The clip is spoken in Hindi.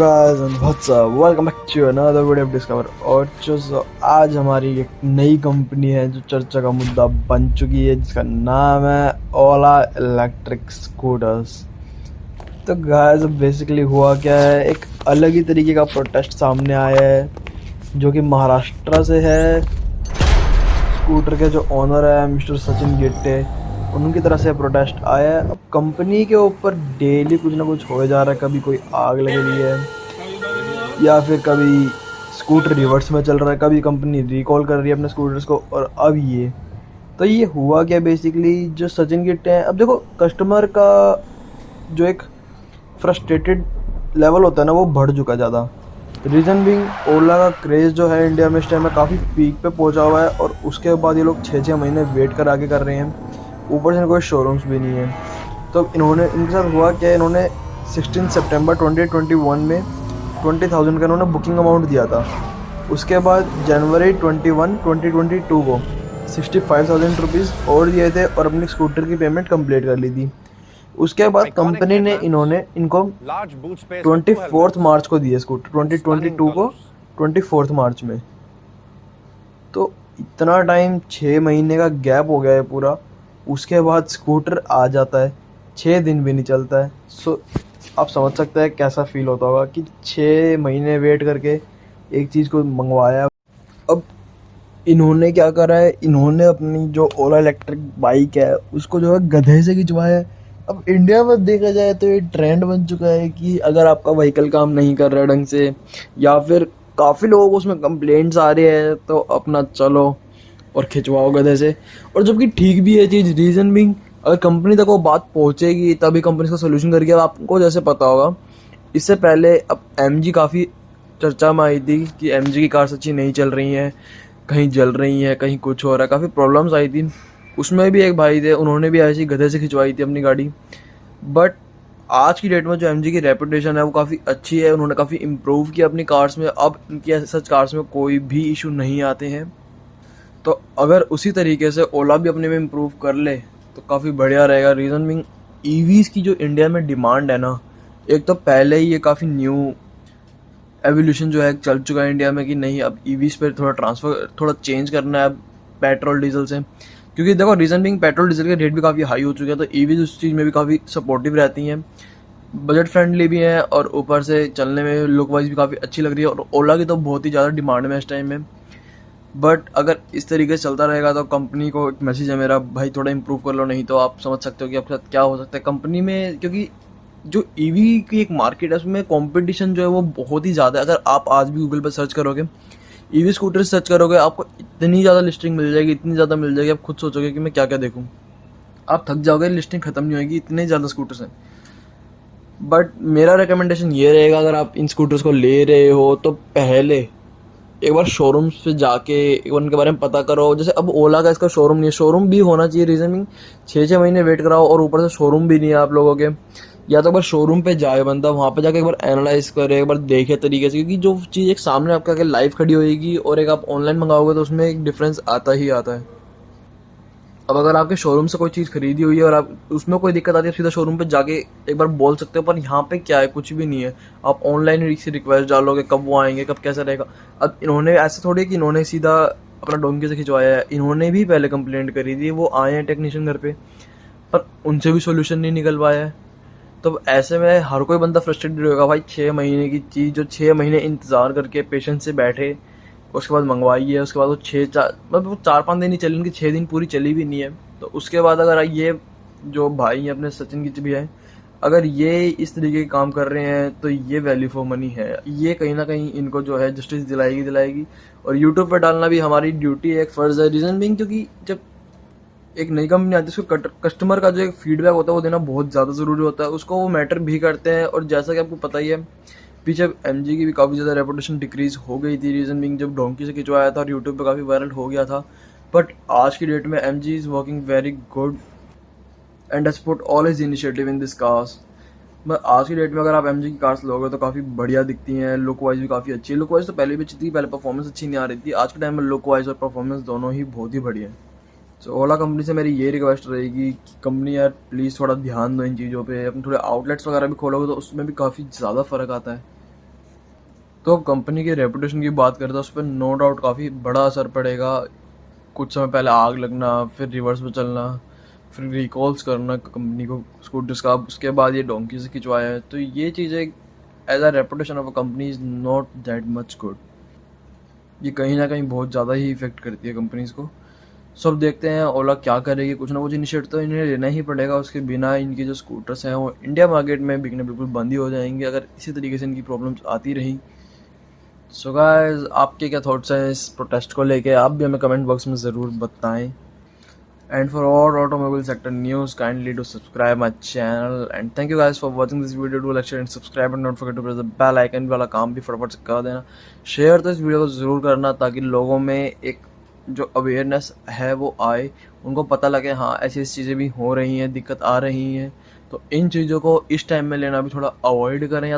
Guys and what's up? Welcome back to another video of Discover। और जो आज हमारी एक नई कंपनी है जो चर्चा का मुद्दा बन चुकी है, जिसका नाम है ओला इलेक्ट्रिक स्कूटर्स। तो गाइस बेसिकली हुआ क्या है, एक अलग ही तरीके का प्रोटेस्ट सामने आया है जो कि महाराष्ट्र से है। स्कूटर के जो ओनर है मिस्टर सचिन गिट्टे, उनकी तरफ से प्रोटेस्ट आया है। अब कंपनी के ऊपर डेली कुछ ना कुछ हो जा रहा है, कभी कोई आग लग रही है या फिर कभी स्कूटर रिवर्स में चल रहा है, कभी कंपनी रिकॉल कर रही है अपने स्कूटर्स को। और अब ये हुआ क्या, बेसिकली जो सचिन गिट्टे हैं, अब देखो कस्टमर का जो एक फ्रस्ट्रेटेड लेवल होता है ना, वो बढ़ चुका है ज़्यादा। रीज़न बिंग ओला का क्रेज़ जो है इंडिया में इस टाइम में काफ़ी पीक पे पहुंचा हुआ है, और उसके बाद ये लोग 6-6 महीने वेट कर आगे कर रहे हैं। ऊपर से कोई शोरूम्स भी नहीं है। तो इनके साथ हुआ क्या, इन्होंने 16 सितंबर 2021 में 20,000 का इन्होंने बुकिंग अमाउंट दिया था। उसके बाद जनवरी 21 2022 को 65,000 रुपीज़ और दिए थे और अपनी स्कूटर की पेमेंट कंप्लीट कर ली थी। उसके बाद कंपनी ने इनको 24 मार्च को दिए स्कूटर, 2022 को 24 मार्च में। तो इतना टाइम, 6 महीने का गैप हो गया है पूरा। उसके बाद स्कूटर आ जाता है, 6 दिन भी नहीं चलता है। सो आप समझ सकते हैं कैसा फील होता होगा कि 6 महीने वेट करके एक चीज़ को मंगवाया। अब इन्होंने क्या करा है, इन्होंने अपनी जो ओला इलेक्ट्रिक बाइक है उसको जो है गधे से खिंचवाया है। अब इंडिया में देखा जाए तो ये ट्रेंड बन चुका है कि अगर आपका व्हीकल काम नहीं कर रहा है ढंग से, या फिर काफ़ी लोगों को उसमें कंप्लेंट्स आ रही है, तो अपना चलो और खिंचवाओ गधे से। और जबकि ठीक भी है चीज़। रीज़न बिंग, अगर कंपनी तक वो बात पहुंचेगी तभी कंपनी इसका सोल्यूशन करके। अब आपको जैसे पता होगा, इससे पहले अब एमजी काफ़ी चर्चा में आई थी कि एमजी की कार सच्ची नहीं चल रही हैं, कहीं जल रही हैं, कहीं कुछ हो रहा है, काफ़ी प्रॉब्लम्स आई थी। उसमें भी एक भाई थे, उन्होंने भी ऐसी गधे से खिंचवाई थी अपनी गाड़ी। बट आज की डेट में जो एमजी की रेपुटेशन है वो काफ़ी अच्छी है। उन्होंने काफ़ी इम्प्रूव किया अपनी कार्स में। अब इनकी सच कार्स में कोई भी इशू नहीं आते हैं। तो अगर उसी तरीके से ओला भी अपने में इम्प्रूव कर ले तो काफ़ी बढ़िया रहेगा। रीज़न बिंग, ईवीज़ की जो इंडिया में डिमांड है ना, एक तो पहले ही ये काफ़ी न्यू एवोल्यूशन जो है चल चुका है इंडिया में कि नहीं, अब ईवीज़ पे थोड़ा चेंज करना है पेट्रोल डीजल से। क्योंकि देखो, रीज़न बिंग पेट्रोल डीजल के रेट भी काफ़ी हाई हो चुके हैं, तो ईवीज़ उस चीज़ में भी काफ़ी सपोर्टिव रहती हैं, बजट फ्रेंडली भी हैं, और ऊपर से चलने में लुक वाइज भी काफ़ी अच्छी लग रही है। और ओला की तो बहुत ही ज़्यादा डिमांड में इस टाइम में। बट अगर इस तरीके से चलता रहेगा तो कंपनी को एक मैसेज है मेरा, भाई थोड़ा इंप्रूव कर लो, नहीं तो आप समझ सकते हो कि आपके साथ क्या हो सकता है कंपनी में। क्योंकि जो ईवी की एक मार्केट है उसमें कंपटीशन जो है वो बहुत ही ज़्यादा है। अगर आप आज भी गूगल पर सर्च करोगे, ईवी स्कूटर सर्च करोगे, आपको इतनी ज़्यादा लिस्टिंग मिल जाएगी, इतनी ज़्यादा मिल जाएगी, आप खुद सोचोगे कि मैं क्या क्या देखूँ। आप थक जाओगे, लिस्टिंग ख़त्म नहीं होगी, इतने ज़्यादा स्कूटर्स हैं। बट मेरा रिकमेंडेशन ये रहेगा, अगर आप इन स्कूटर्स को ले रहे हो तो पहले एक बार शोरूम्स पे जाके एक बार उनके बारे में पता करो। जैसे अब ओला का इसका शोरूम नहीं है, शोरूम भी होना चाहिए। रीजनिंग, 6-6 महीने वेट कराओ और ऊपर से शोरूम भी नहीं है आप लोगों के। या तो एक बार शोरूम पे जाए बंदा, वहाँ पे जाके एक बार एनालाइज करे, एक बार देखे तरीके से। क्योंकि जो चीज़ एक सामने आपके आगे लाइव खड़ी होएगी और एक आप ऑनलाइन मंगाओगे तो उसमें एक डिफरेंस आता ही आता है। अब अगर आपके शोरूम से कोई चीज़ खरीदी हुई है और आप उसमें कोई दिक्कत आती है, सीधा शोरूम पे जाके एक बार बोल सकते हो। पर यहाँ पे क्या है, कुछ भी नहीं है। आप ऑनलाइन से रिक्वेस्ट डालोगे, कब वो आएंगे, कब कैसा रहेगा। अब इन्होंने ऐसे थोड़ी है कि इन्होंने सीधा अपना डोंकी से खिंचवाया है, इन्होंने भी पहले कंप्लेंट करी थी, वो आए हैं टेक्नीशियन घर पे, पर उनसे भी सोल्यूशन नहीं निकल पाया है। तो ऐसे में हर कोई बंदा फ्रस्ट्रेटेड होगा भाई। 6 महीने की चीज़ जो 6 महीने इंतज़ार करके पेशेंस से बैठे, उसके बाद मंगवाई है, उसके बाद वो 6-4 मतलब वो 4-5 दिन ही चली, उनकी 6 दिन पूरी चली भी नहीं है। तो उसके बाद अगर ये जो भाई अपने सचिन की भी है, अगर ये इस तरीके के काम कर रहे हैं तो ये वैल्यू फॉर मनी है। ये कहीं ना कहीं इनको जो है जस्टिस दिलाएगी। और यूट्यूब पर डालना भी हमारी ड्यूटी है, एक फ़र्ज़ है। रीज़न बिंग, क्योंकि जब एक नई कंपनी आती है उसको कस्टमर का जो एक फीडबैक होता है वो देना बहुत ज़्यादा ज़रूरी होता है। उसको वो मैटर भी करते हैं। और जैसा कि आपको पता ही है, पीछे एमजी की भी काफ़ी ज़्यादा रेपुटेशन डिक्रीज़ हो गई थी। रीज़न बिंग, जब डोंकी से खिंचवाया था और यूट्यूब पे काफ़ी वायरल हो गया था। बट आज की डेट में MG is working very good and has put all his initiative in this cars. But आज की डेट में अगर आप एमजी की कार्स लोगे तो काफ़ी बढ़िया दिखती हैं, लुक वाइज भी काफ़ी अच्छी है। लुक वाइज तो पहले भी अच्छी थी, पहले परफॉर्मेंस अच्छी नहीं आ रही थी। आज के टाइम में लुक वाइज और परफॉर्मेंस दोनों ही बहुत ही बढ़िया है। सो ओला कंपनी से मेरी ये रिक्वेस्ट रहेगी कि कंपनी यार प्लीज़ थोड़ा ध्यान दो इन चीज़ों पे। अपने थोड़े आउटलेट्स वगैरह भी खोलोगे तो उसमें भी काफ़ी ज़्यादा फ़र्क आता है। तो कंपनी की रेपुटेशन की बात करते हैं, उस पर नो डाउट काफ़ी बड़ा असर पड़ेगा। कुछ समय पहले आग लगना, फिर रिवर्स में चलना, फिर रिकॉल्स करना कंपनी को स्कूटर्स का, उसके बाद ये डोंकी से खिंचवाया है, तो ये चीज़ें as a reputation of a company is not that much good. ये कहीं ना कहीं बहुत ज़्यादा ही इफेक्ट करती है कंपनीज को। सब देखते हैं ओला क्या करेगी, कुछ ना कुछ इनिशिएटिव तो इन्हें लेना ही पड़ेगा, उसके बिना इनकी जो स्कूटर्स हैं वो इंडिया मार्केट में बिकने बिल्कुल बंद ही हो जाएंगे अगर इसी तरीके से इनकी प्रॉब्लम्स आती रही। सो गाइस, आपके क्या थॉट्स हैं इस प्रोटेस्ट को लेके, आप भी हमें कमेंट बॉक्स में ज़रूर बताएं। And for all automobile sector news, kindly do subscribe my channel. And thank you guys for watching this video. Do like, share and subscribe, and don't forget to press the bell icon वाला काम भी फटाफट से कर देना। शेयर तो इस वीडियो को ज़रूर करना ताकि लोगों में एक जो अवेयरनेस है वो आए, उनको पता लगे हाँ ऐसी ऐसी चीज़ें भी हो रही हैं, दिक्कत आ रही हैं, तो इन चीज़ों को इस टाइम में लेना भी थोड़ा अवॉइड करें।